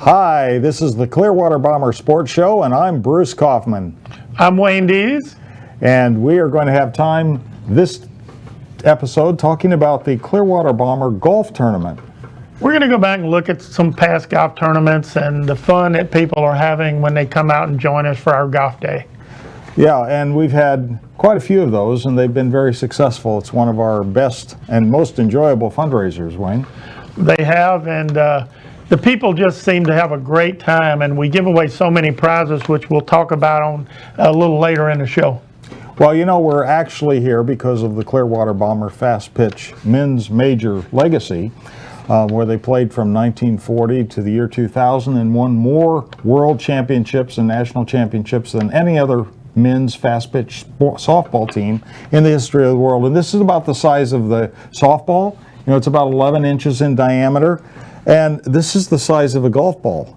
Hi, this is the Clearwater Bomber Sports Show, and I'm Bruce Kaufman. I'm Wayne Dees. And we are going to have time this episode talking about the Clearwater Bomber Golf Tournament. We're going to go back and look at some past golf tournaments and the fun that people are having when they come out and join us for our golf day. Yeah, and we've had quite a few of those, and they've been very successful. It's one of our best and most enjoyable fundraisers, Wayne. They have, and the people just seem to have a great time, and we give away so many prizes, which we'll talk about on a little later in the show. Well, you know, we're actually here because of the Clearwater Bomber Fast Pitch Men's Major Legacy, where they played from 1940 to the year 2000 and won more world championships and national championships than any other men's fast pitch softball team in the history of the world. And this is about the size of the softball. You know, it's about 11 inches in diameter, and this is the size of a golf ball.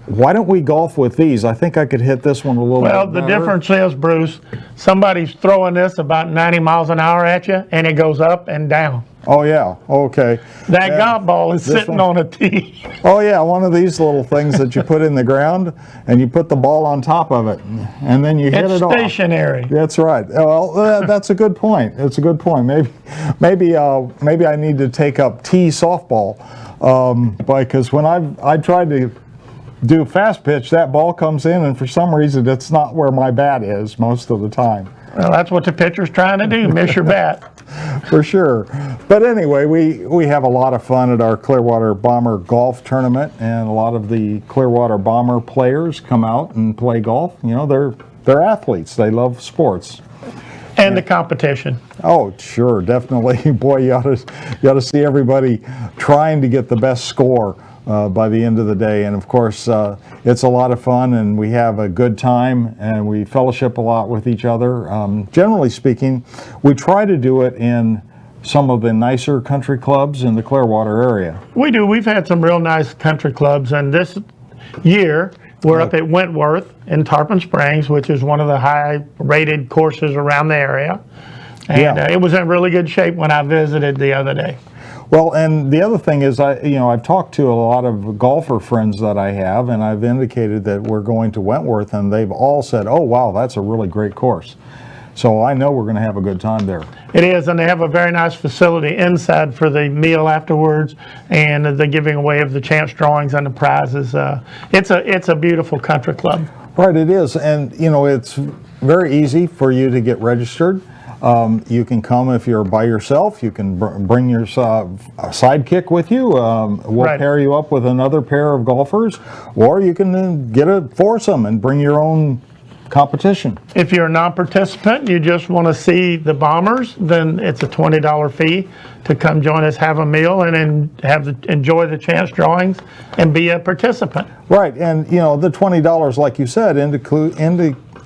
Why don't we golf with these? I think I could hit this one a little bit better. The difference is, Bruce, somebody's throwing this about 90 miles an hour at you, and it goes up and down. Oh, yeah. Okay. That golf ball is sitting on a tee. Oh, yeah. One of these little things that you put in the ground, and you put the ball on top of it, and then you hit it off. It's stationary. That's right. Well, that's a good point. It's a good point. Maybe I need to take up tee softball, because when I tried to do fast pitch, that ball comes in, and for some reason, it's not where my bat is most of the time. Well, that's what the pitcher's trying to do, miss your bat. For sure. But anyway, we have a lot of fun at our Clearwater Bomber Golf Tournament, and a lot of the Clearwater Bomber players come out and play golf. You know, they're athletes. They love sports. And the competition. Oh, sure, definitely. Boy, you ought to see everybody trying to get the best score by the end of the day. And of course, it's a lot of fun, and we have a good time, and we fellowship a lot with each other. Generally speaking, we try to do it in some of the nicer country clubs in the Clearwater area. We do. We've had some real nice country clubs, and this year we're up at Wentworth in Tarpon Springs, which is one of the high-rated courses around the area. And it was in really good shape when I visited the other day. Well, and the other thing is, I've talked to a lot of golfer friends that I have, and I've indicated that we're going to Wentworth, and they've all said, oh, wow, that's a really great course. So I know we're going to have a good time there. It is, and they have a very nice facility inside for the meal afterwards, and the giving away of the chance drawings and the prizes. It's a beautiful country club. Right, it is, and it's very easy for you to get registered. You can come if you're by yourself. You can bring your sidekick with you. We'll pair you up with another pair of golfers, or you can get a foursome and bring your own competition. If you're a non-participant, you just want to see the Bombers, then it's a $20 fee to come join us, have a meal, and then enjoy the chance drawings and be a participant. Right, and the $20, like you said,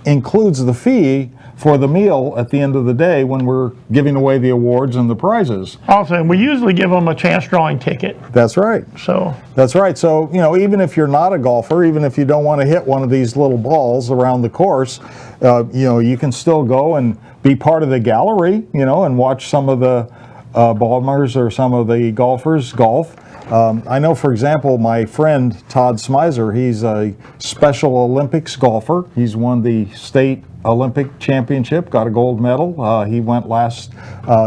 includes the fee for the meal at the end of the day when we're giving away the awards and the prizes. Also, we usually give them a chance drawing ticket. That's right. That's right. So, even if you're not a golfer, even if you don't want to hit one of these little balls around the course, you can still go and be part of the gallery, and watch some of the bombers or some of the golfers golf. I know, for example, my friend Todd Smizer, he's a Special Olympics golfer. He's won the state Olympic championship, got a gold medal. He went last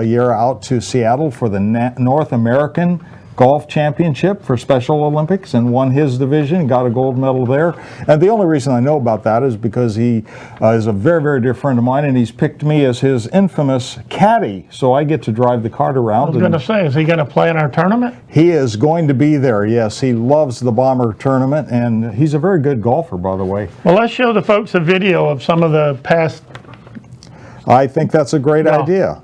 year out to Seattle for the North American Golf Championship for Special Olympics and won his division, got a gold medal there. And the only reason I know about that is because he is a very, very dear friend of mine, and he's picked me as his infamous caddy, so I get to drive the cart around. I was going to say, is he going to play in our tournament? He is going to be there, yes. He loves the Bomber tournament, and he's a very good golfer, by the way. Well, let's show the folks a video of some of the past. I think that's a great idea.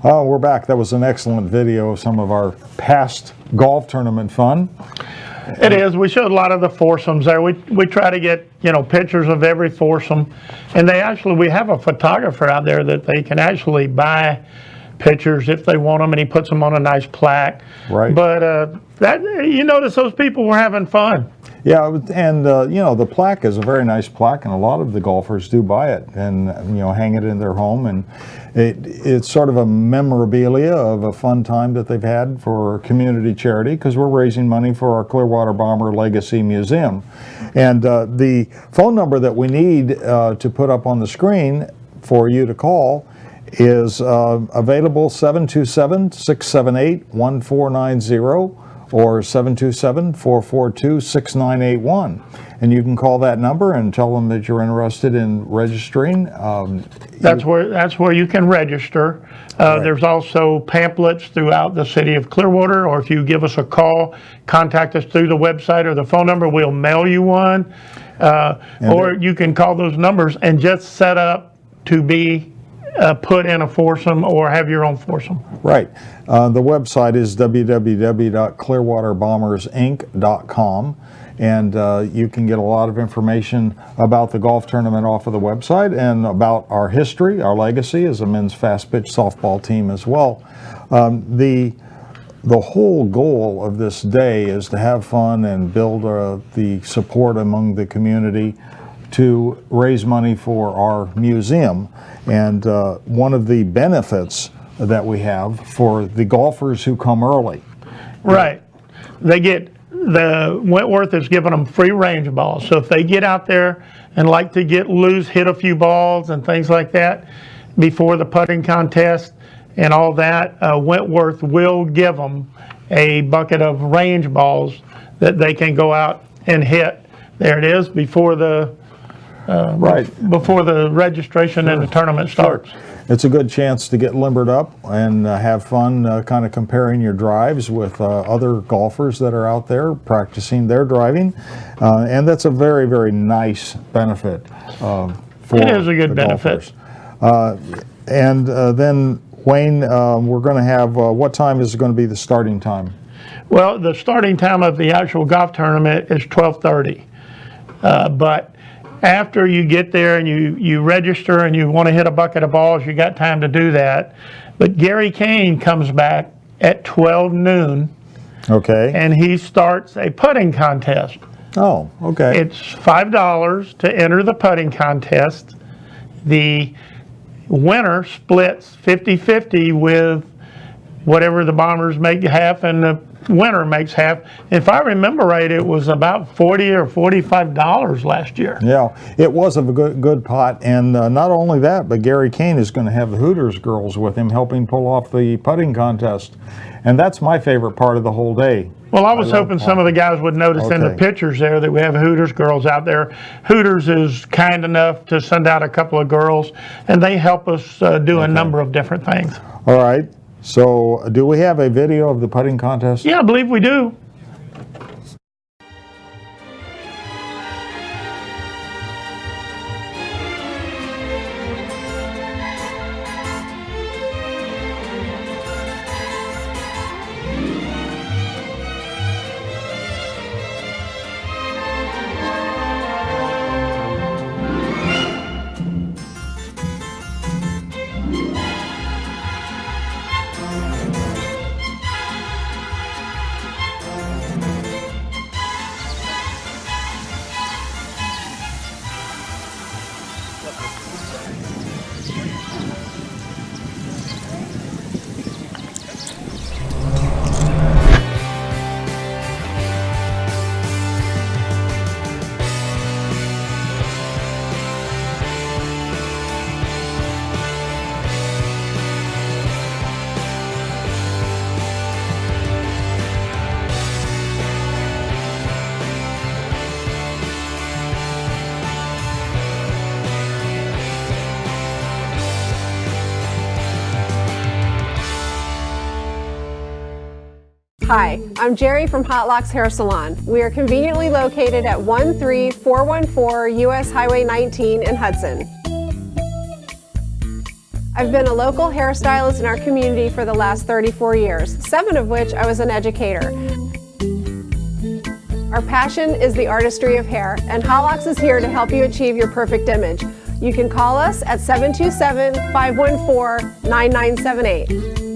Oh, we're back. That was an excellent video of some of our past golf tournament fun. It is. We showed a lot of the foursomes there. We try to get, pictures of every foursome. And we have a photographer out there that they can actually buy pictures if they want them, and he puts them on a nice plaque. Right. But you notice those people were having fun. Yeah, and the plaque is a very nice plaque, and a lot of the golfers do buy it and hang it in their home, and it's sort of a memorabilia of a fun time that they've had for community charity, because we're raising money for our Clearwater Bomber Legacy Museum. And the phone number that we need to put up on the screen for you to call is available, 727-678-1490 or 727-442-6981. And you can call that number and tell them that you're interested in registering. That's where you can register. Right. There's also pamphlets throughout the city of Clearwater, or if you give us a call, contact us through the website or the phone number, we'll mail you one. Or you can call those numbers and just set up to be put in a foursome or have your own foursome. Right. The website is www.clearwaterbombersinc.com, and you can get a lot of information about the golf tournament off of the website and about our history, our legacy as a men's fast pitch softball team as well. The whole goal of this day is to have fun and build the support among the community to raise money for our museum. And one of the benefits that we have for the golfers who come early. Right. The Wentworth is giving them free range balls. So if they get out there and like to get loose, hit a few balls and things like that before the putting contest and all that, Wentworth will give them a bucket of range balls that they can go out and hit. There it is, before the before the registration and the tournament starts. Sure. It's a good chance to get limbered up and have fun kind of comparing your drives with other golfers that are out there practicing their driving. And that's a very, very nice benefit for it is a good the benefit. golfers. And then, Wayne, we're going to have, what time is going to be the starting time? Well, the starting time of the actual golf tournament is 12:30. But after you get there and you register and you want to hit a bucket of balls, you got time to do that. But Gary Kane comes back at 12 noon. Okay. And he starts a putting contest. Oh, okay. It's $5 to enter the putting contest. The winner splits 50-50 with whatever the Bombers make half and the winner makes half. If I remember right, it was about $40 or $45 last year. Yeah, it was a good pot, and not only that, but Gary Kane is going to have the Hooters girls with him helping pull off the putting contest, and that's my favorite part of the whole day. Well, I was hoping some of the guys would notice in the pictures there that we have Hooters girls out there. Hooters is kind enough to send out a couple of girls, and they help us do a number of different things. All right. So, do we have a video of the putting contest? Yeah, I believe we do. Hi, I'm Jerry from Hot Locks Hair Salon. We are conveniently located at 13414 US Highway 19 in Hudson. I've been a local hairstylist in our community for the last 34 years, 7 of which I was an educator. Our passion is the artistry of hair, and Hot Locks is here to help you achieve your perfect image. You can call us at 727-514-9978.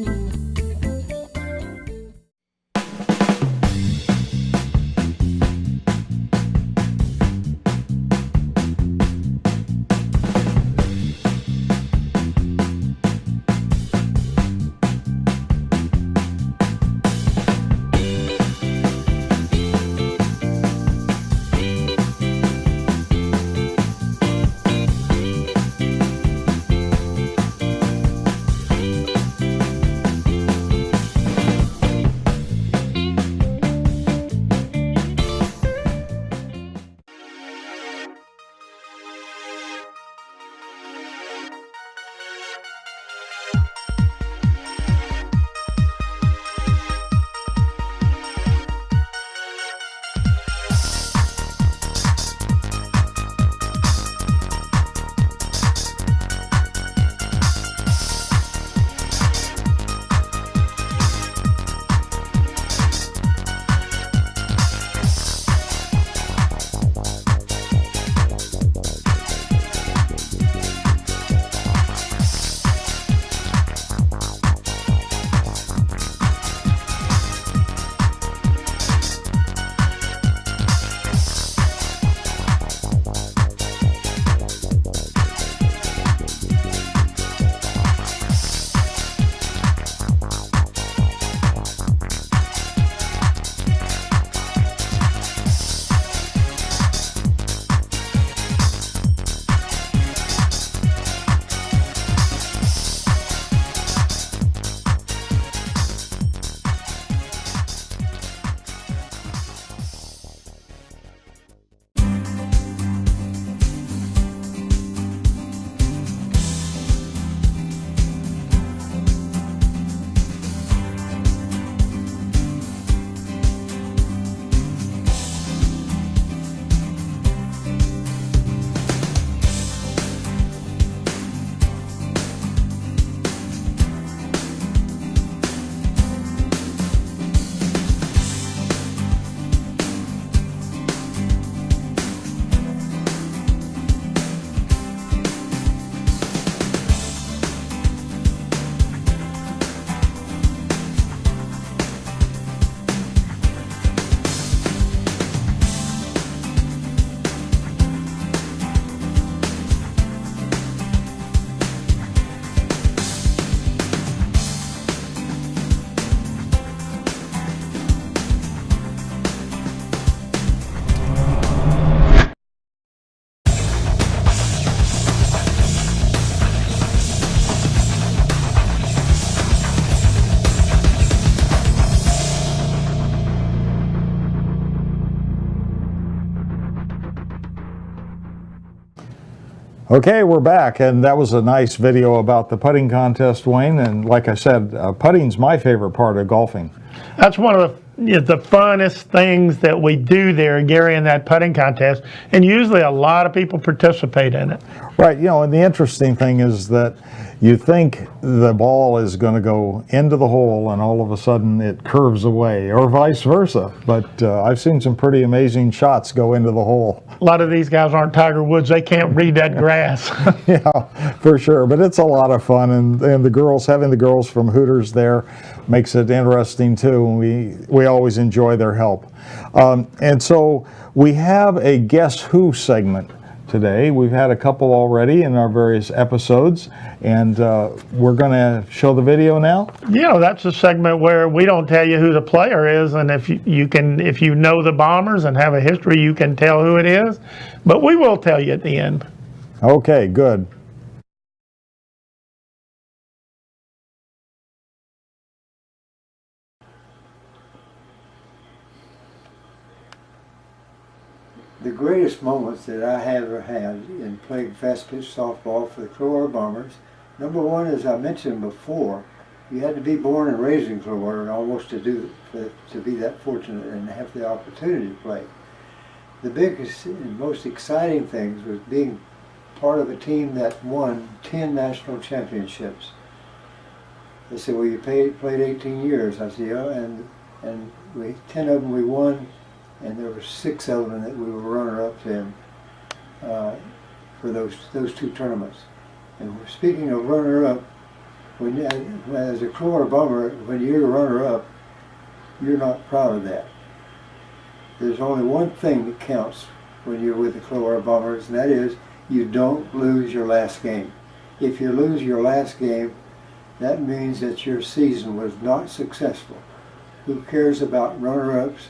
Okay, we're back, and that was a nice video about the putting contest, Wayne. And like I said, putting's my favorite part of golfing. That's one of the funnest things that we do there, Gary, in that putting contest. And usually a lot of people participate in it. Right, you know, and the interesting thing is that you think the ball is going to go into the hole and all of a sudden it curves away, or vice versa. But I've seen some pretty amazing shots go into the hole. A lot of these guys aren't Tiger Woods. They can't read that grass. Yeah, for sure. But it's a lot of fun, and the girls, having the girls from Hooters there makes it interesting too. We always enjoy their help. And so we have a Guess Who segment today. We've had a couple already in our various episodes, and we're going to show the video now. You know, that's a segment where we don't tell you who the player is, and if you know the Bombers and have a history, you can tell who it is. But we will tell you at the end. Okay, good. The greatest moments that I have ever had in playing fast pitch softball for the Clearwater Bombers, number one, as I mentioned before, you had to be born and raised in Clearwater almost to be that fortunate and have the opportunity to play. The biggest and most exciting things was part of a team that won 10 national championships. They said, well, you played 18 years. I said, yeah, and 10 of them we won, and there were 6 of them that we were runner-ups in for those 2 tournaments. And speaking of runner-up, as a Clearwater Bomber, when you're a runner-up, you're not proud of that. There's only one thing that counts when you're with the Clearwater Bombers, and that is you don't lose your last game. If you lose your last game, that means that your season was not successful. Who cares about runner-ups?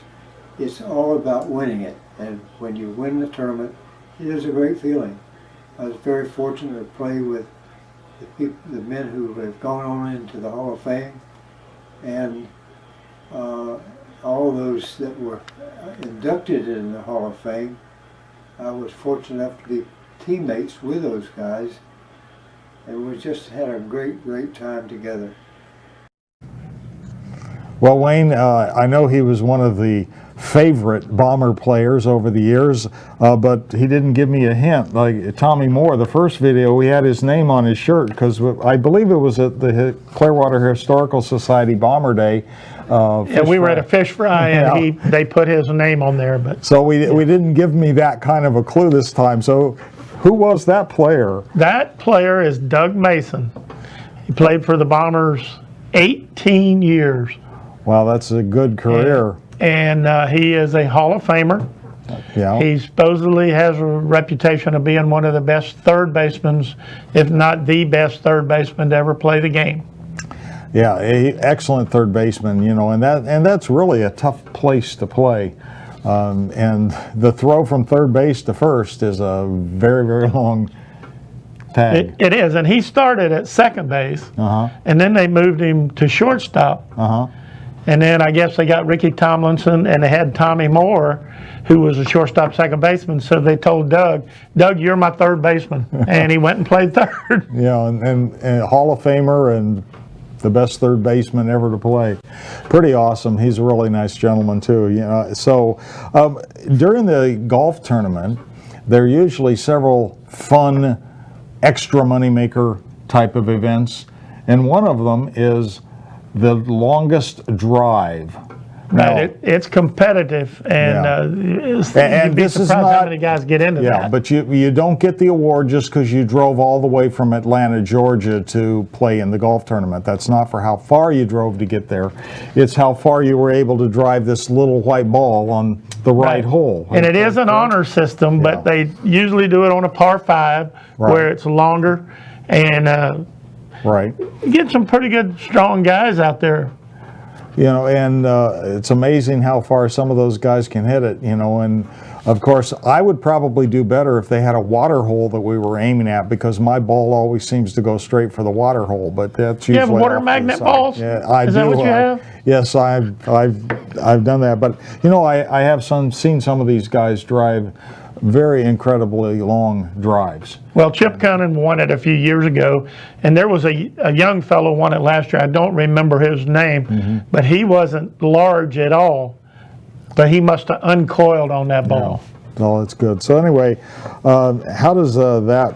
It's all about winning it. And when you win the tournament, it is a great feeling. I was very fortunate to play with the men who have gone on into the Hall of Fame, and all those that were inducted in the Hall of Fame. I was fortunate enough to be teammates with those guys, and we just had a great time together. Well, Wayne, I know he was one of the favorite Bomber players over the years, but he didn't give me a hint. Like Tommy Moore, the first video, we had his name on his shirt because I believe it was at the Clearwater Historical Society Bomber Day. Yeah, we were at a fish fry, and they put his name on there. But so we didn't give me that kind of a clue this time. So who was that player? That player is Doug Mason. He played for the Bombers 18 years. Wow, that's a good career. And he is a Hall of Famer. Yeah. He supposedly has a reputation of being one of the best third basemen, if not the best third baseman to ever play the game. Yeah, excellent third baseman, you know, and that's really a tough place to play. And the throw from third base to first is a very long tag. It is, and he started at second base, and then they moved him to shortstop. And then I guess they got Ricky Tomlinson, and they had Tommy Moore, who was a shortstop second baseman. So they told Doug, you're my third baseman. And he went and played third. Yeah, and Hall of Famer and the best third baseman ever to play. Pretty awesome. He's a really nice gentleman too. You know, so during the golf tournament, there are usually several fun, extra moneymaker type of events, and one of them is the longest drive. Right, it's competitive, and you'd be surprised how many guys get into that. Yeah, but you don't get the award just because you drove all the way from Atlanta, Georgia to play in the golf tournament. That's not for how far you drove to get there. It's how far you were able to drive this little white ball on the right hole. And it is an honor system, but they usually do it on a par 5 where it's longer, and get some pretty good, strong guys out there. You know, and it's amazing how far some of those guys can hit it, you know, and of course I would probably do better if they had a water hole that we were aiming at, because my ball always seems to go straight for the water hole, but that's usually... You have water magnet balls? Yeah, I do. Is that what you have? Yes, I've done that, but you know, I have seen some of these guys drive very incredibly long drives. Well, Chip Cunningham won it a few years ago, and there was a young fellow won it last year. I don't remember his name, but he wasn't large at all, but he must have uncoiled on that ball. No, that's good. So anyway, how does that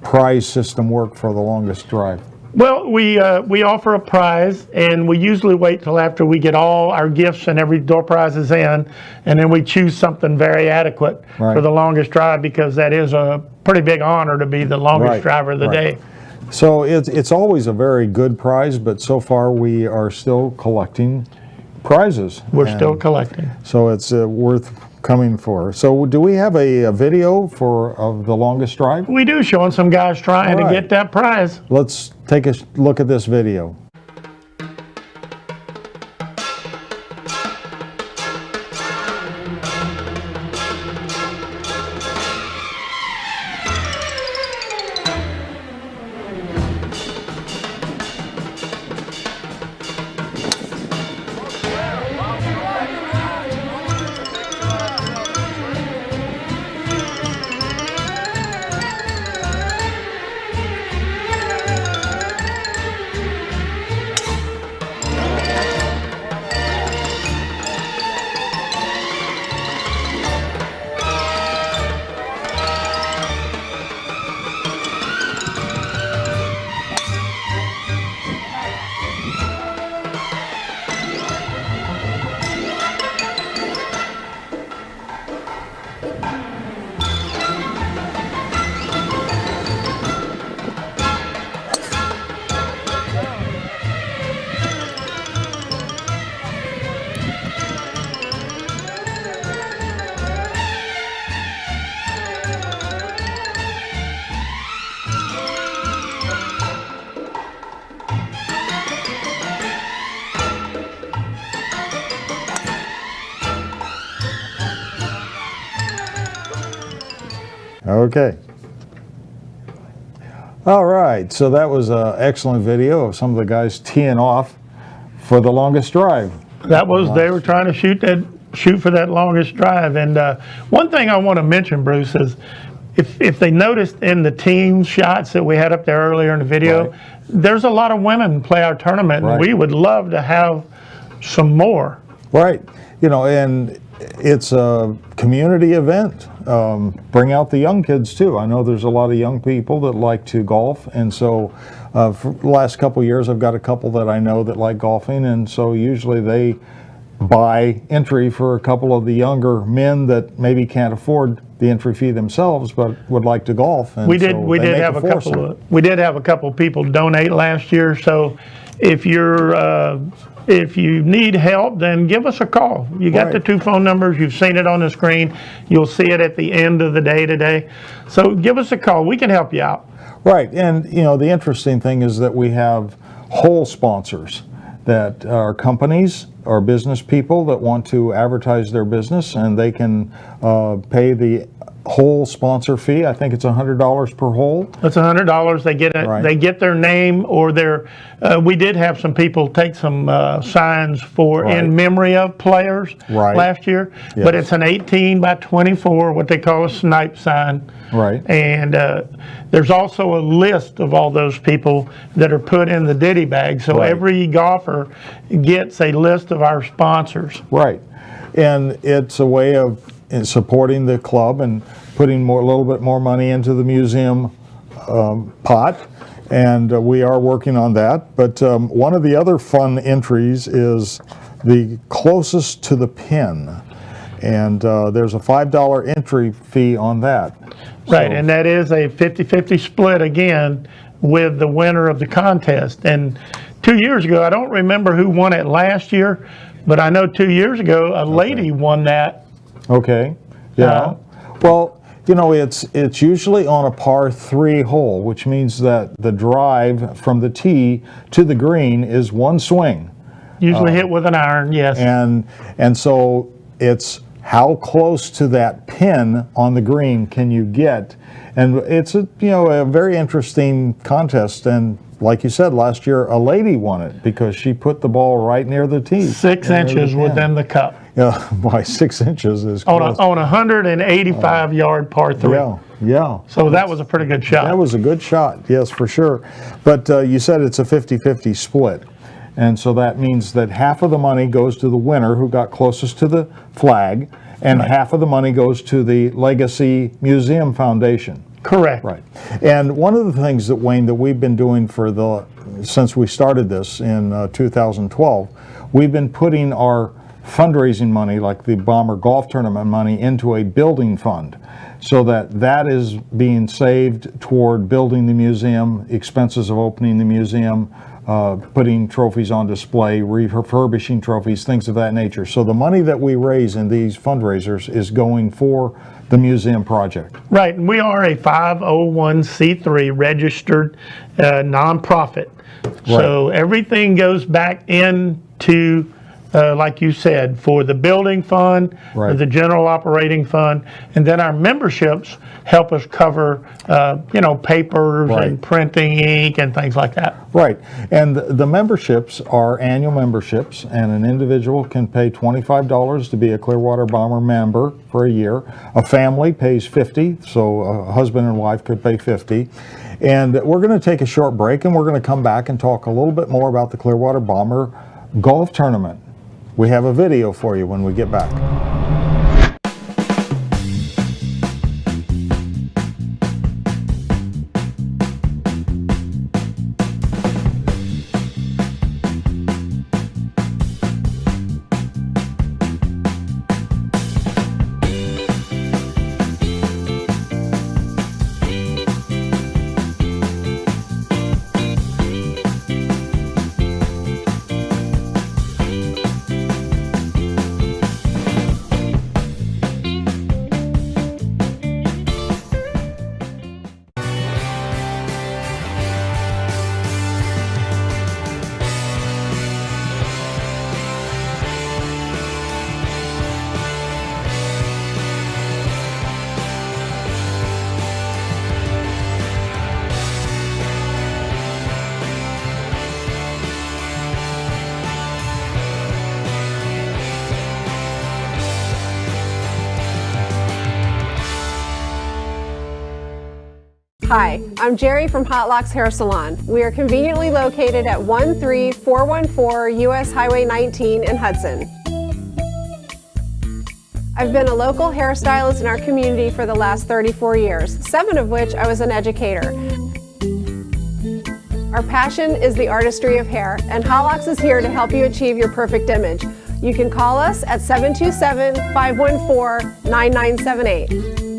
prize system work for the longest drive? Well, we offer a prize, and we usually wait till after we get all our gifts and every door prize is in, and then we choose something very adequate for the longest drive, because that is a pretty big honor to be the longest driver of the day. So it's always a very good prize, but so far we are still collecting prizes. We're still collecting. So it's worth coming for. So do we have a video of the longest drive? We do, showing some guys trying to get that prize. Let's take a look at this video. Okay. All right, so that was an excellent video of some of the guys teeing off for the longest drive. That was, they were trying to shoot for that longest drive. And one thing I want to mention, Bruce, is if they noticed in the team shots that we had up there earlier in the video, Right. there's a lot of women play our tournament, Right. and we would love to have some more. Right, you know, and it's a community event. Bring out the young kids too. I know there's a lot of young people that like to golf, and so for the last couple of years I've got a couple that I know that like golfing, and so usually they buy entry for a couple of the younger men that maybe can't afford the entry fee themselves but would like to golf. And We did so we they did make have a foursome. couple of people donate last year. So if if you need help, then give us a call. You got Right. the two phone numbers. You've seen it on the screen. You'll see it at the end of the day today. So give us a call. We can help you out. Right, and you know the interesting thing is that we have whole sponsors that are companies or business people that want to advertise their business, and they can pay the whole sponsor fee. I think it's $100 per hole. That's $100. They get Right. they get their name or their. We did have some people take some signs for Right. in memory of players Right. last year, Yes. but it's an 18 by 24, what they call a snipe sign. Right. And there's also a list of all those people that are put in the ditty bag. So Right. every golfer gets a list of our sponsors. Right, and it's a way of supporting the club and putting a little bit more money into the museum pot, and we are working on that. But one of the other fun entries is the closest to the pin, and there's a $5 entry fee on that. Right, So- and that is a 50-50 split again with the winner of the contest. And 2 years ago, I don't remember who won it last year, but I know 2 years ago, a lady won that. Okay, yeah. Well, you know, it's usually on a par 3 hole, which means that the drive from the tee to the green is one swing. Usually hit with an iron, yes. And so it's how close to that pin on the green can you get? And it's a very interesting contest, and like you said, last year a lady won it because she put the ball right near the tee. 6 right near the inches pin. within the cup. Yeah, by 6 inches is On close. a 185 yard par 3. Yeah. So that was a pretty good shot. That was a good shot, yes, for sure. But you said it's a 50-50 split. And so that means that half of the money goes to the winner who got closest to the flag, and half of the money goes to the Legacy Museum Foundation. Correct. Right. And one of the things that, Wayne, that we've been doing since we started this in 2012, we've been putting our fundraising money, like the Bomber Golf Tournament money, into a building fund, so that is being saved toward building the museum, expenses of opening the museum, putting trophies on display, refurbishing trophies, things of that nature. So the money that we raise in these fundraisers is going for the museum project. Right, and we are a 501c3 registered nonprofit. So everything goes back into, like you said, for the building fund, for Right. the general operating fund, and then our memberships help us cover, papers Right. and printing ink and things like that. Right, and the memberships are annual memberships, and an individual can pay $25 to be a Clearwater Bomber member for a year. A family pays $50, so a husband and wife could pay $50. And we're going to take a short break, and we're going to come back and talk a little bit more about the Clearwater Bomber Golf Tournament. We have a video for you when we get back. Hi, I'm Jerry from Hot Locks Hair Salon. We are conveniently located at 13414 US Highway 19 in Hudson. I've been a local hairstylist in our community for the last 34 years, 7 of which I was an educator. Our passion is the artistry of hair, and Hot Locks is here to help you achieve your perfect image. You can call us at 727-514-9978.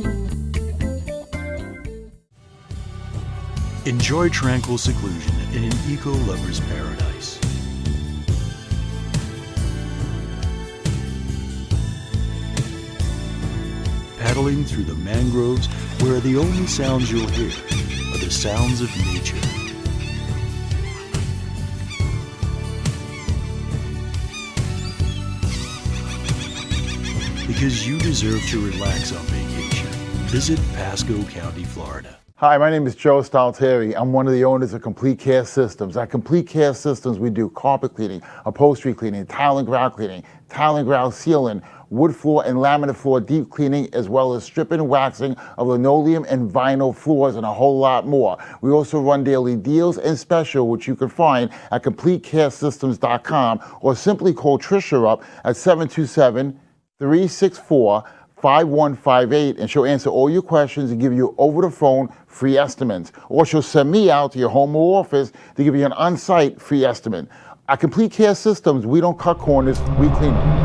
Enjoy tranquil seclusion in an eco-lover's paradise. Paddling through the mangroves where the only sounds you'll hear are the sounds of nature. Because you deserve to relax on vacation, visit Pasco County, Florida. Hi, my name is Joe Stalteri. I'm one of the owners of Complete Care Systems. At Complete Care Systems, we do carpet cleaning, upholstery cleaning, tile and grout sealing, wood floor and laminate floor deep cleaning, as well as stripping and waxing of linoleum and vinyl floors, and a whole lot more. We also run daily deals and special, which you can find at CompleteCareSystems.com, or simply call Tricia up at 727-364-5158, and she'll answer all your questions and give you over the phone free estimates. Or she'll send me out to your home or office to give you an on-site free estimate. At Complete Care Systems, we don't cut corners, we clean them.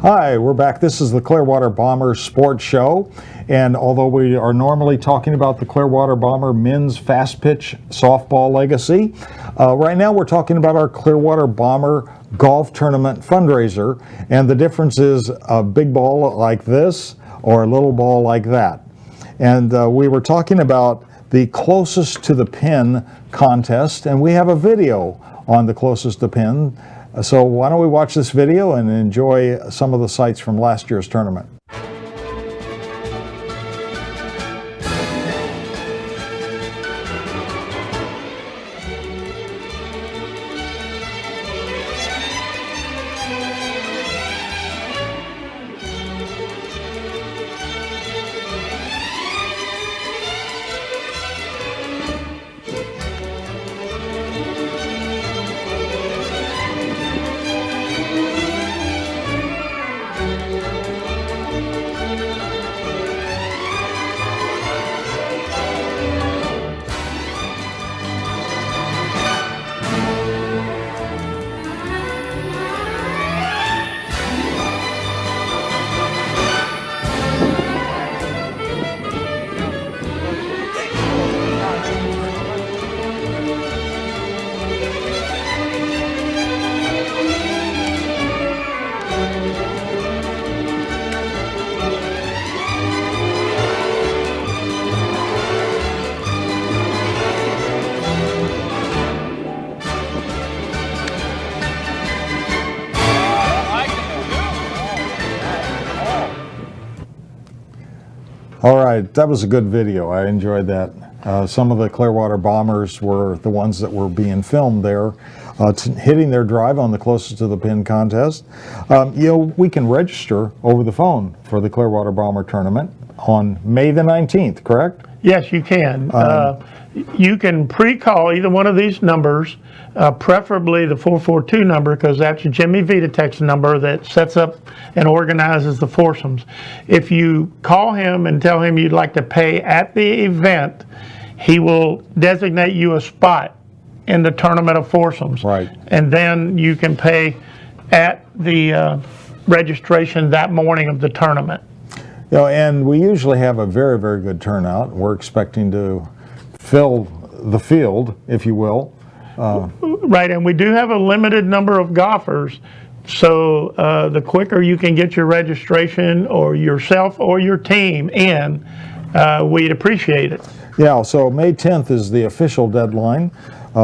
Hi, we're back. This is the Clearwater Bombers Sports Show, and although we are normally talking about the Clearwater Bomber men's fast pitch softball legacy, right now we're talking about our Clearwater Bomber golf tournament fundraiser, and the difference is a big ball like this or a little ball like that. And we were talking about the closest to the pin contest, and we have a video on the closest to pin. So why don't we watch this video and enjoy some of the sights from last year's tournament. All right, that was a good video. I enjoyed that. Some of the Clearwater Bombers were the ones that were being filmed there, hitting their drive on the closest to the pin contest. We can register over the phone for the Clearwater Bomber tournament on May the 19th, correct? Yes, you can. You can pre-call either one of these numbers, preferably the 442 number, because that's Jimmy Vitatek's number that sets up and organizes the foursomes. If you call him and tell him you'd like to pay at the event, he will designate you a spot in the tournament of foursomes. Right. And then you can pay at the registration that morning of the tournament. And we usually have a very, very good turnout. We're expecting to fill the field, if you will. Right, and we do have a limited number of golfers, so the quicker you can get your registration or yourself or your team in, we'd appreciate it. Yeah, so May 10th is the official deadline,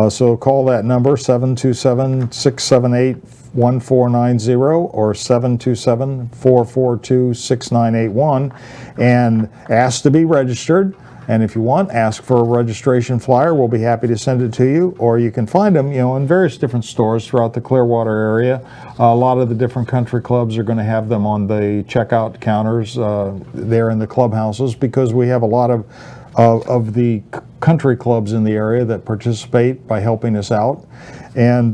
so call that number, 727-678 1490 or 727-442-6981 and ask to be registered. And if you want, ask for a registration flyer. We'll be happy to send it to you. Or you can find them, in various different stores throughout the Clearwater area. A lot of the different country clubs are going to have them on the checkout counters there in the clubhouses, because we have a lot of the country clubs in the area that participate by helping us out. And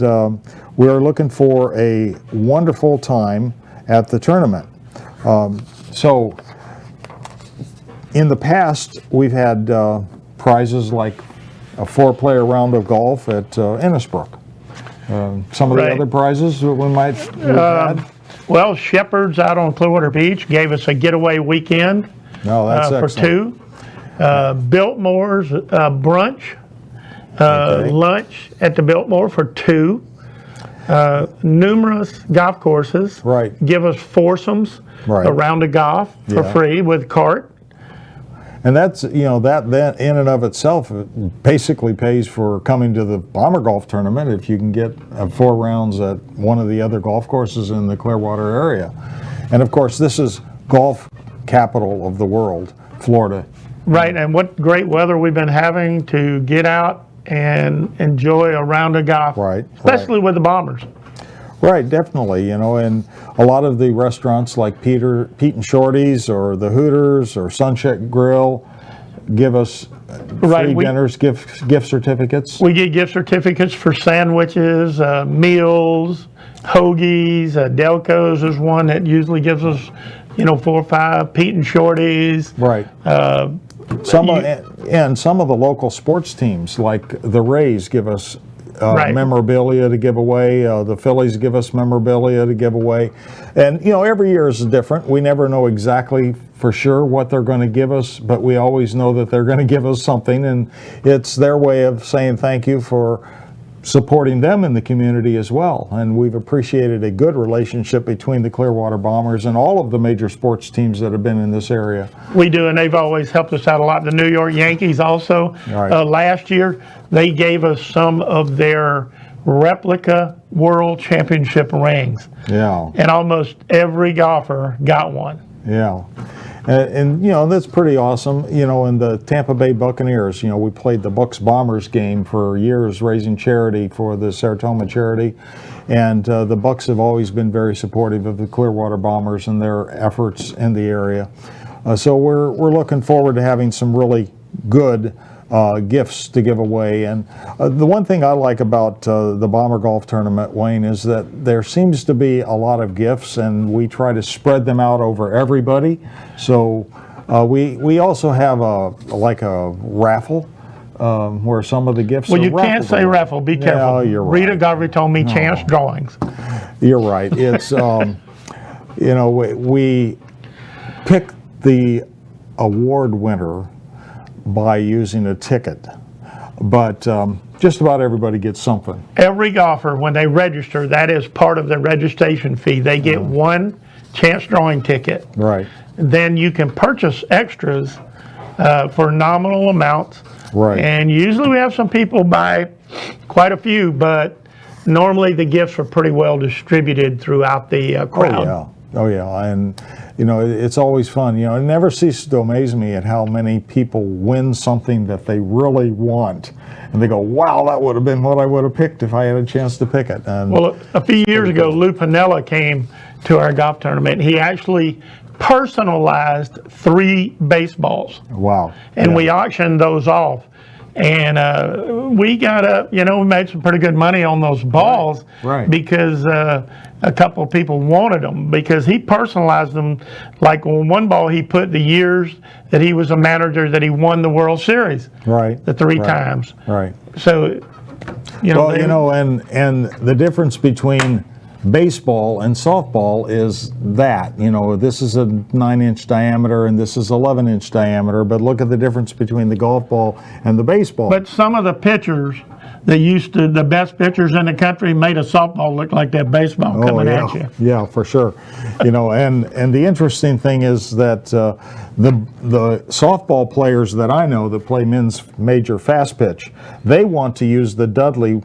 we are looking for a wonderful time at the tournament. So in the past, we've had prizes like a 4-player round of golf at Innisbrook. Some of the Right. other prizes that we've had? Well, Shepherd's out on Clearwater Beach gave us a getaway weekend No, that's for excellent. 2. Biltmore's brunch, Okay. lunch at the Biltmore for 2. Numerous golf courses Right. give us foursomes Right. around the golf for Yeah. free with cart. And that's, that in and of itself basically pays for coming to the Bomber Golf Tournament if you can get 4 rounds at one of the other golf courses in the Clearwater area. And of course, this is golf capital of the world, Florida. Right, and what great weather we've been having to get out and enjoy a round of golf, Right, especially with the Bombers. Right, definitely, and a lot of the restaurants like Pete and Shorty's or the Hooters or Sunset Grill give us Right, free dinners, gift certificates. We get gift certificates for sandwiches, meals, hoagies. Delco's is one that usually gives us, 4 or 5. Pete and Shorty's. Right. Some of the local sports teams, like the Rays, give us Right. memorabilia to give away. The Phillies give us memorabilia to give away. And, every year is different. We never know exactly for sure what they're going to give us, but we always know that they're going to give us something. And it's their way of saying thank you for supporting them in the community as well. And we've appreciated a good relationship between the Clearwater Bombers and all of the major sports teams that have been in this area. We do, and they've always helped us out a lot. The New York Yankees also. Right. Last year, they gave us some of their replica World Championship rings. Yeah. And almost every golfer got one. Yeah. And that's pretty awesome. In the Tampa Bay Buccaneers, we played the Bucks Bombers game for years, raising charity for the Saratoga charity. And the Bucks have always been very supportive of the Clearwater Bombers and their efforts in the area. So we're looking forward to having some really good gifts to give away. And the one thing I like about the Bomber Golf Tournament, Wayne, is that there seems to be a lot of gifts, and we try to spread them out over everybody. So we also have a raffle where some of the gifts Well, are you can't say raffleable. raffle. Be careful. No, you're right. Rita Garvey told me chance drawings. You're right. It's we pick the award winner by using a ticket, but just about everybody gets something. Every golfer, when they register, that is part of their registration fee. They get one chance drawing ticket. Right. Then you can purchase extras for nominal amounts. Right. And usually we have some people buy quite a few, but normally the gifts are pretty well distributed throughout the crowd. Oh yeah, and it's always fun. It never ceases to amaze me at how many people win something that they really want, and they go, "Wow, that would have been what I would have picked if I had a chance to pick it." And Well, a few years ago, Lou Piniella came to our golf tournament. He actually personalized 3 baseballs, wow, and yeah. we auctioned those off. And we got we made some pretty good money on those balls, Right. because a couple of people wanted them, because he personalized them. Like on one ball, he put the years that he was a manager that he won the World Series, Right. the 3 Right. times. Right. So, Well, they- and the difference between baseball and softball is that, this is a 9-inch diameter and this is 11-inch diameter, but look at the difference between the golf ball and the baseball. But some of the pitchers that the best pitchers in the country, made a softball look like that baseball coming yeah. at you. Yeah, for sure. And the interesting thing is that the softball players that I know that play men's major fast pitch, they want to use the Dudley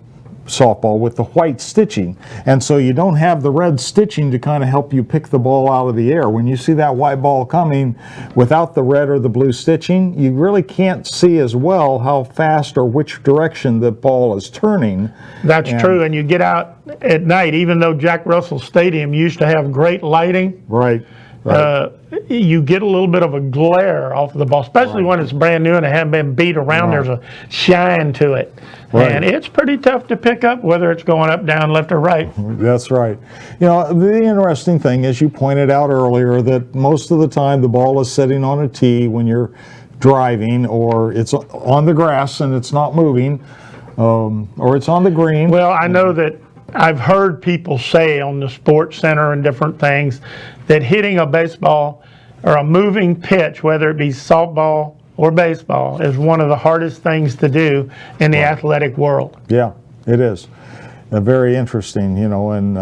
softball with the white stitching, and so you don't have the red stitching to kind of help you pick the ball out of the air. When you see that white ball coming without the red or the blue stitching, you really can't see as well how fast or which direction the ball is turning. That's true, and you get out at night, even though Jack Russell Stadium used to have great lighting, Right. you get a little bit of a glare off of the ball, especially when it's brand new and it hasn't been beat around. Right. There's a shine to it. Right. And it's pretty tough to pick up whether it's going up, down, left, or right. That's right. You know, the interesting thing, as you pointed out earlier, that most of the time the ball is sitting on a tee when you're driving, or it's on the grass and it's not moving, or it's on the green. Well, I know that I've heard people say on the Sports Center and different things that hitting a baseball or a moving pitch, whether it be softball or baseball, is one of the hardest things to do in the athletic world. Yeah, it is. Very interesting, you know, and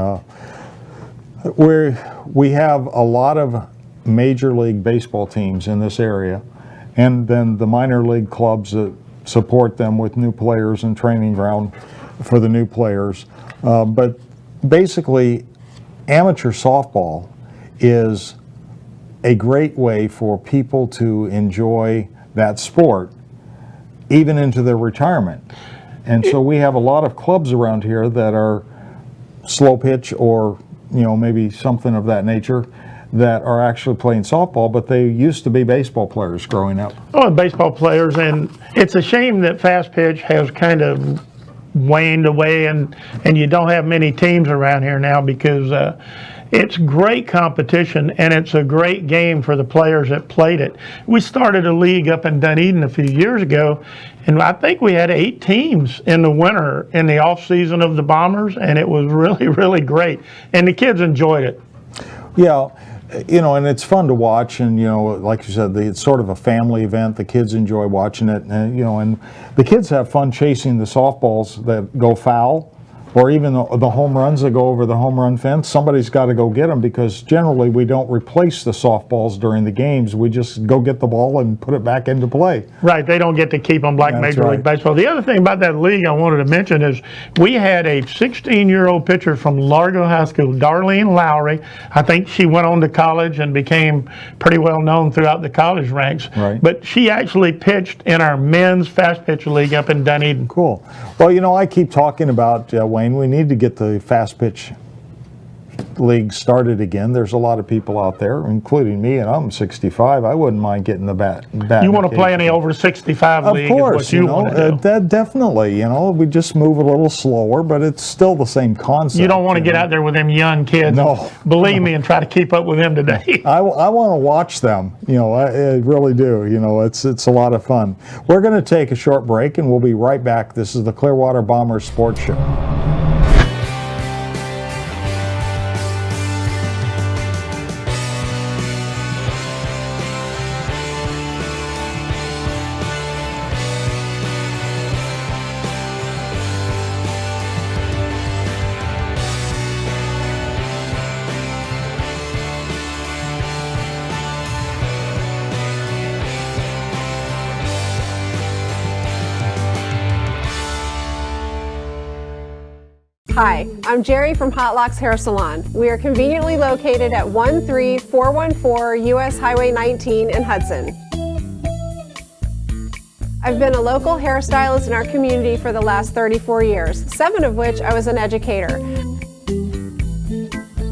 we have a lot of Major League Baseball teams in this area, and then the minor league clubs that support them with new players and training ground for the new players. But basically, amateur softball is a great way for people to enjoy that sport even into their retirement. And so we have a lot of clubs around here that are slow pitch, or you know, maybe something of that nature, that are actually playing softball, but they used to be baseball players growing up. Oh, and baseball players, and it's a shame that fast pitch has kind of waned away, and you don't have many teams around here now, because it's great competition and it's a great game for the players that played it. We started a league up in Dunedin a few years ago, and I think we had 8 teams in the winter in the off season of the Bombers, and it was really, really great, and the kids enjoyed it. Yeah, you know, and it's fun to watch, and you know, like you said, it's sort of a family event. The kids enjoy watching it, and you know, and the kids have fun chasing the softballs that go foul, or even the home runs that go over the home run fence. Somebody's got to go get them, because generally we don't replace the softballs during the games. We just go get the ball and put it back into play. Right, they don't get to keep them like That's Major right. League Baseball. The other thing about that league I wanted to mention is we had a 16-year-old pitcher from Largo High School, Darlene Lowry. I think she went on to college and became pretty well known throughout the college ranks. Right. But she actually pitched in our men's fast pitch league up in Dunedin. Cool. Well, you know, I keep talking about, Wayne, we need to get the fast pitch league started again. There's a lot of people out there, including me, and I'm 65. I wouldn't mind getting the bat. You want to play in the over 65 Of league course, is what you want to do. that definitely, you know, we just move a little slower, but it's still the same concept. You don't want to get know? out there with them young kids. No. Believe me, and try to keep up with them today. I want to watch them, you know, I really do. You know, it's a lot of fun. We're going to take a short break, and we'll be right back. This is the Clearwater Bombers Sports Show. Hi, I'm Jerry from Hot Locks Hair Salon. We are conveniently located at 13414 US Highway 19 in Hudson. I've been a local hairstylist in our community for the last 34 years, 7 of which I was an educator.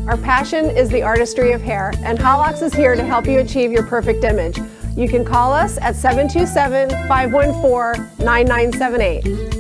Our passion is the artistry of hair, and Hot Locks is here to help you achieve your perfect image. You can call us at 727-514-9978.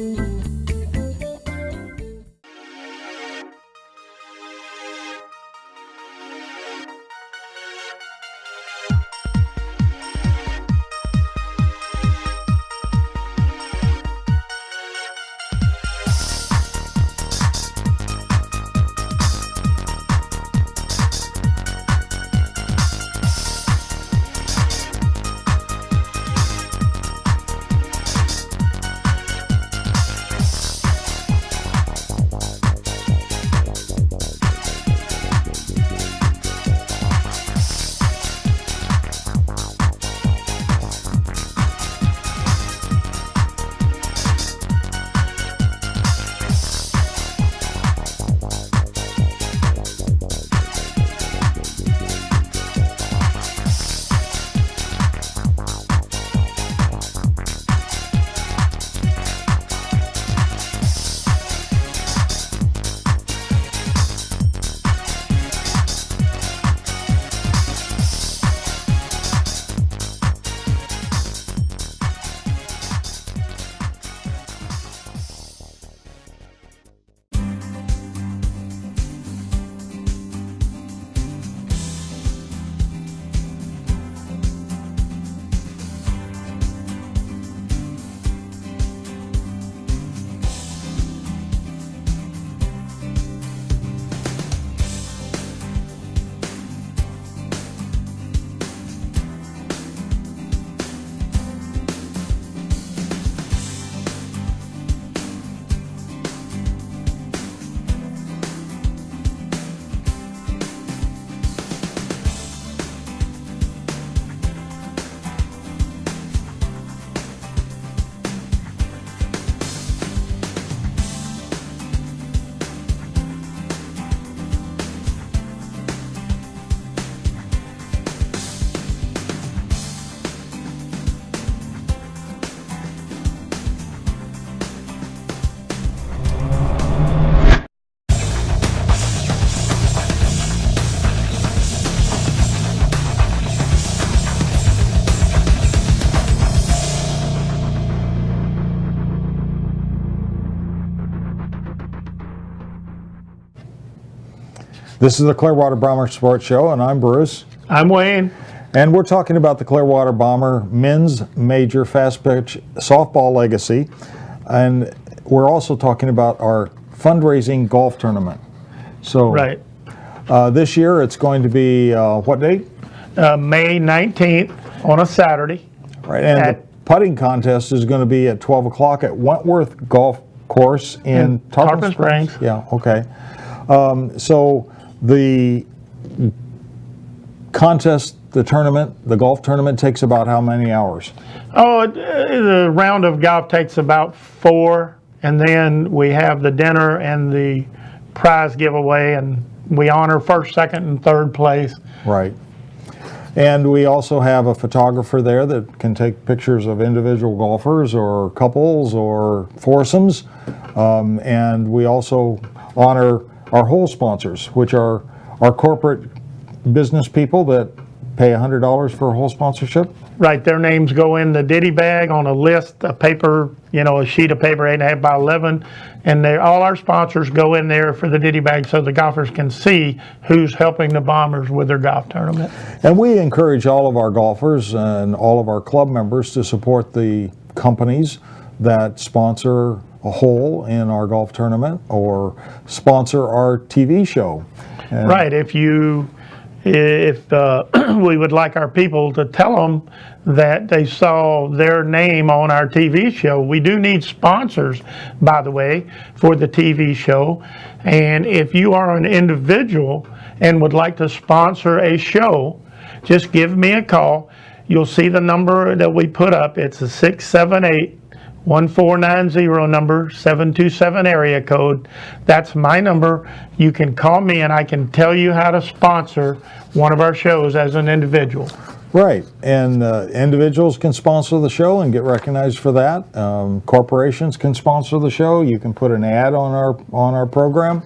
This is the Clearwater Bomber Sports Show, and I'm Bruce. I'm Wayne. And we're talking about the Clearwater Bomber Men's Major Fast Pitch Softball Legacy. And we're also talking about our fundraising golf tournament. So Right. This year it's going to be, what date? May 19th on a Saturday. Right, and the At- putting contest is going to be at 12 o'clock at Wentworth Golf Course in Tarpon Springs. Yeah, okay. So the contest, the tournament, the golf tournament takes about how many hours? Oh, the round of golf takes about 4, and then we have the dinner and the prize giveaway, and we honor first, second, and third place. Right. And we also have a photographer there that can take pictures of individual golfers or couples or foursomes. And we also honor our hole sponsors, which are our corporate business people that pay $100 for a hole sponsorship. Right, their names go in the ditty bag on a list, a paper, a sheet of paper 8.5 by 11, and all our sponsors go in there for the ditty bag so the golfers can see who's helping the Bombers with their golf tournament. And we encourage all of our golfers and all of our club members to support the companies that sponsor a hole in our golf tournament or sponsor our TV show. And Right, if we would like our people to tell them that they saw their name on our TV show. We do need sponsors, by the way, for the TV show. And if you are an individual and would like to sponsor a show, just give me a call. You'll see the number that we put up. It's a 678-1490 number, 727 area code. That's my number. You can call me and I can tell you how to sponsor one of our shows as an individual. Right, and individuals can sponsor the show and get recognized for that. Corporations can sponsor the show. You can put an ad on our program,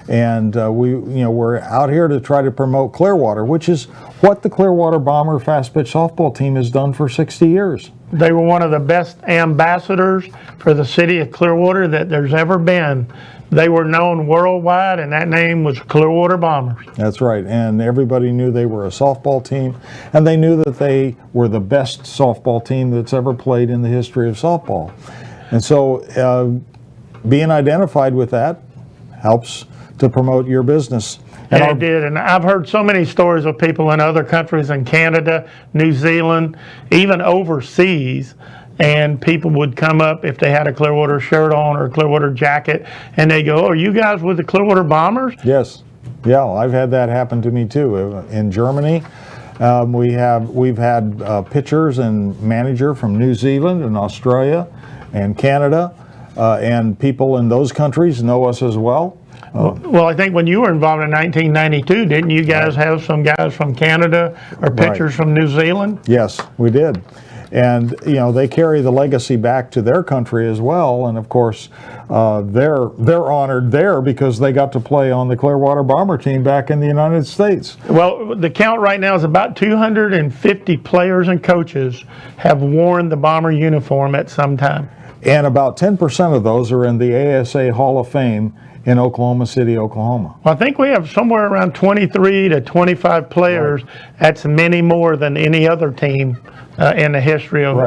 and we're out here to try to promote Clearwater, which is what the Clearwater Bomber Fast Pitch Softball team has done for 60 years. They were one of the best ambassadors for the city of Clearwater that there's ever been. They were known worldwide, and that name was Clearwater Bombers. That's right, and everybody knew they were a softball team, and they knew that they were the best softball team that's ever played in the history of softball. And so being identified with that helps to promote your business. And it did, and I've heard so many stories of people in other countries, in Canada, New Zealand, even overseas, and people would come up if they had a Clearwater shirt on or a Clearwater jacket, and they go, "Oh, are you guys with the Clearwater Bombers?" Yes, yeah, I've had that happen to me too. In Germany, we've had pitchers and manager from New Zealand and Australia and Canada, and people in those countries know us as well. Well, I think when you were involved in 1992, didn't you guys have some guys from Canada or pitchers from New Zealand? Yes, we did. And, they carry the legacy back to their country as well. And of course, they're honored there because they got to play on the Clearwater Bomber team back in the United States. Well, the count right now is about 250 players and coaches have worn the Bomber uniform at some time. And about 10% of those are in the ASA Hall of Fame in Oklahoma City, Oklahoma. Well, I think we have somewhere around 23 to 25 players. Right. That's many more than any other team in the history of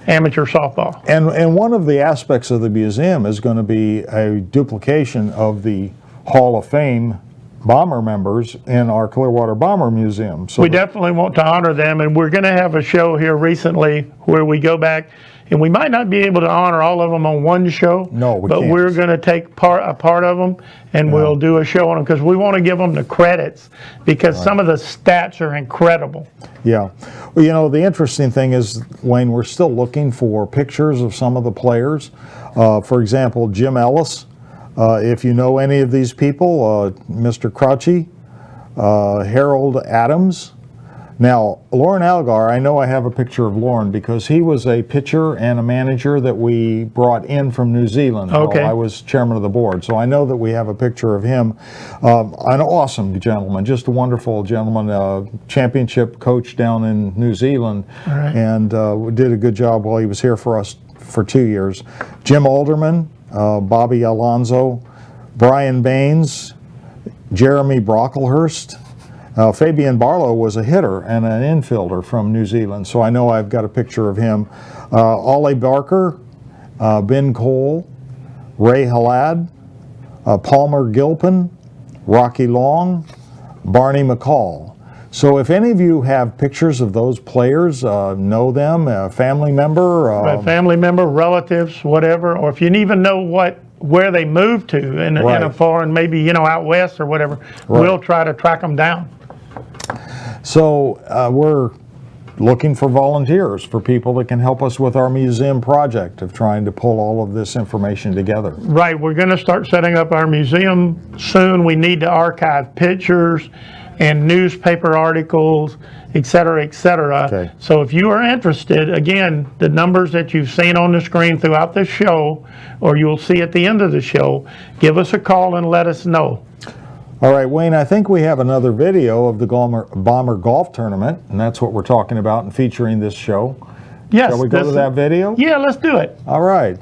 amateur softball. And one of the aspects of the museum is going to be a duplication of the Hall of Fame Bomber members in our Clearwater Bomber Museum. So we definitely want to honor them, and we're going to have a show here recently where we go back, and we might not be able to honor all of them on one show. No, we but can't. We're going to take a part of them, and we'll do a show on them because we want to give them the credits because some of the stats are incredible. Yeah. Well, the interesting thing is, Wayne, we're still looking for pictures of some of the players. For example, Jim Ellis. If you know any of these people, Mr. Crouchy, Harold Adams. Now, Lauren Algar, I know I have a picture of Lauren because he was a pitcher and a manager that we brought in from New Zealand while I was chairman of the board. So I know that we have a picture of him. An awesome gentleman, just a wonderful gentleman, championship coach down in New Zealand, and did a good job while he was here for us for 2 years. Jim Alderman, Bobby Alonzo, Brian Baines, Jeremy Brocklehurst. Fabian Barlow was a hitter and an infielder from New Zealand, so I know I've got a picture of him. Ollie Barker, Ben Cole, Ray Halad, Palmer Gilpin, Rocky Long, Barney McCall. So if any of you have pictures of those players, know them, a family member, A family member, relatives, whatever, or if you even know where they moved to in a foreign, maybe, you know, out west or whatever, we'll try to track them down. So we're looking for volunteers, for people that can help us with our museum project of trying to pull all of this information together. Right, we're going to start setting up our museum soon. We need to archive pictures and newspaper articles, et cetera, et cetera. Okay. So if you are interested, again, the numbers that you've seen on the screen throughout this show, or you'll see at the end of the show, give us a call and let us know. All right, Wayne, I think we have another video of the Bomber Golf Tournament, and that's what we're talking about and featuring this show. Yes. Shall we go to that video? Yeah, let's do it. All right.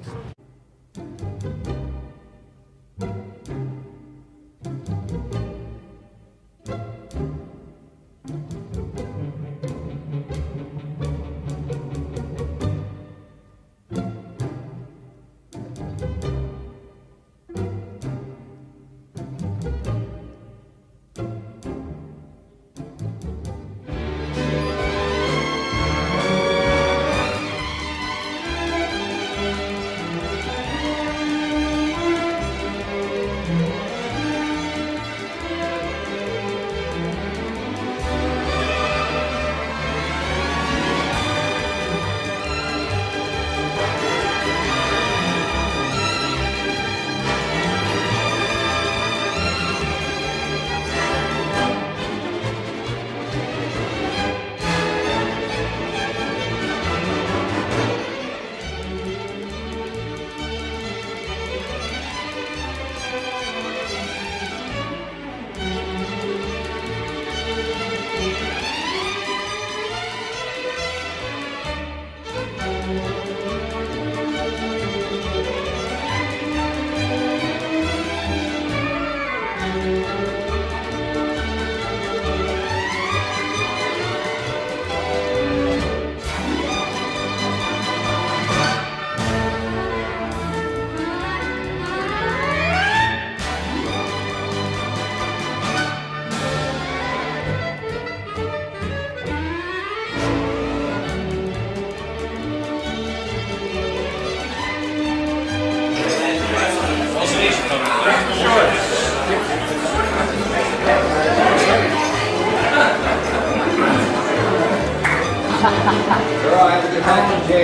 You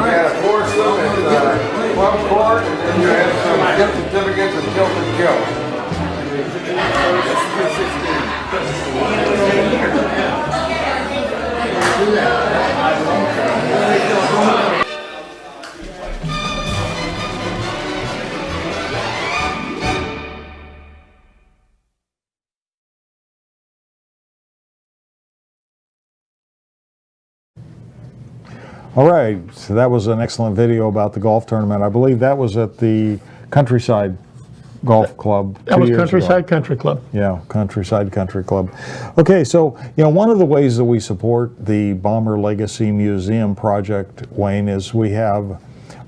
got a foursome and 12 court, and then you have some gift certificates and tilt and kill. All right, so that was an excellent video about the golf tournament. I believe that was at the Countryside Golf Club. That was 2 years Countryside ago. Country Club. Yeah, Countryside Country Club. Okay, so one of the ways that we support the Bomber Legacy Museum project, Wayne, is we have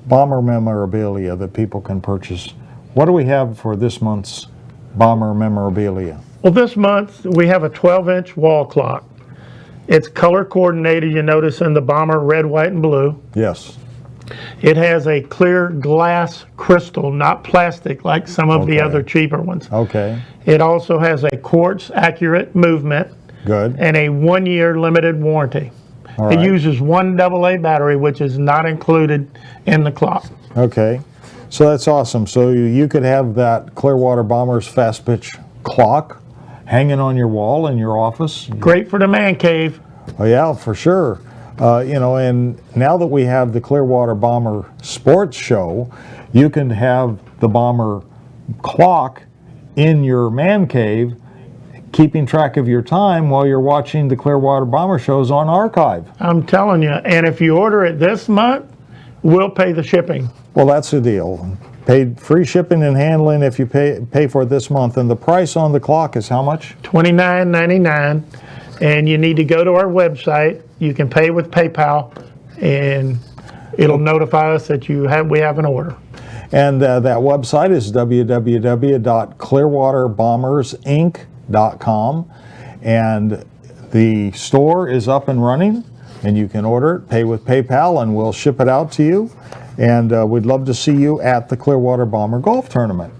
bomber memorabilia that people can purchase. What do we have for this month's bomber memorabilia? Well, this month we have a 12-inch wall clock. It's color coordinated, you notice in the bomber red, white, and blue. Yes. It has a clear glass crystal, not plastic like some of the Okay. other cheaper ones. Okay, It also has a quartz accurate movement good. and a 1-year limited warranty. All It right. uses one AA battery, which is not included in the clock. Okay, so that's awesome. So you could have that Clearwater Bombers fast pitch clock hanging on your wall in your office. Great for the man cave. Oh yeah, for sure. And now that we have the Clearwater Bomber Sports Show, you can have the Bomber clock in your man cave, keeping track of your time while you're watching the Clearwater Bomber shows on archive. I'm telling you. And if you order it this month, we'll pay the shipping. Well, that's the deal. Paid free shipping and handling if you pay for it this month. And the price on the clock is how much? $29.99, and you need to go to our website. You can pay with PayPal, and it'll notify us that we have an order. And that website is www.clearwaterbombersinc.com, and the store is up and running, and you can order it, pay with PayPal, and we'll ship it out to you. And we'd love to see you at the Clearwater Bomber Golf Tournament.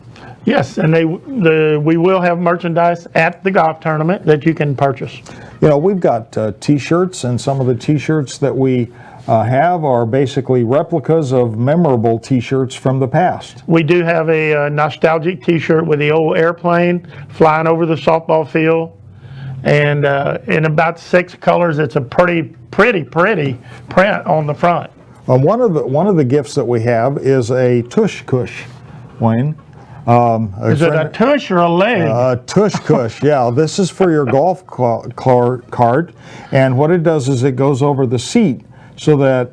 Yes, and we will have merchandise at the golf tournament that you can purchase. You know, we've got T-shirts, and some of the T-shirts that we have are basically replicas of memorable T-shirts from the past. We do have a nostalgic T-shirt with the old airplane flying over the softball field, and in about 6 colors. It's a pretty print on the front. One of the gifts that we have is a tush cush, Wayne. Is it a tush or a leg? Tush cush, yeah. This is for your golf cart, and what it does is it goes over the seat so that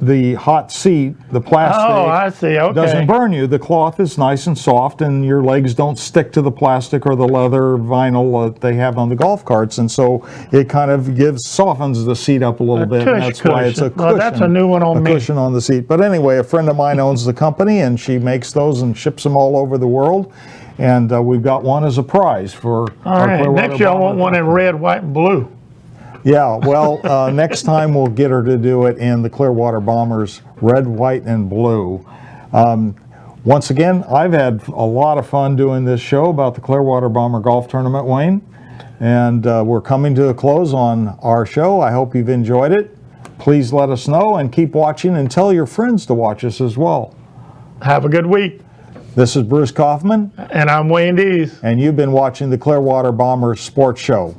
the hot seat, the plastic, I see. Okay. doesn't burn you. The cloth is nice and soft, and your legs don't stick to the plastic or the leather vinyl that they have on the golf carts, and so it kind of softens the seat up a little bit. And that's why it's a cushion. Well, that's a new one on me. A cushion on the seat. But anyway, a friend of mine owns the company, and she makes those and ships them all over the world. And we've got one as a prize for all right. Next year I want one in red, white, and blue. Yeah, well, next time we'll get her to do it in the Clearwater Bombers red, white, and blue. Once again, I've had a lot of fun doing this show about the Clearwater Bomber Golf Tournament, Wayne. And we're coming to a close on our show. I hope you've enjoyed it. Please let us know and keep watching, and tell your friends to watch us as well. Have a good week. This is Bruce Kaufman. And I'm Wayne Dees. And you've been watching the Clearwater Bombers Sports Show.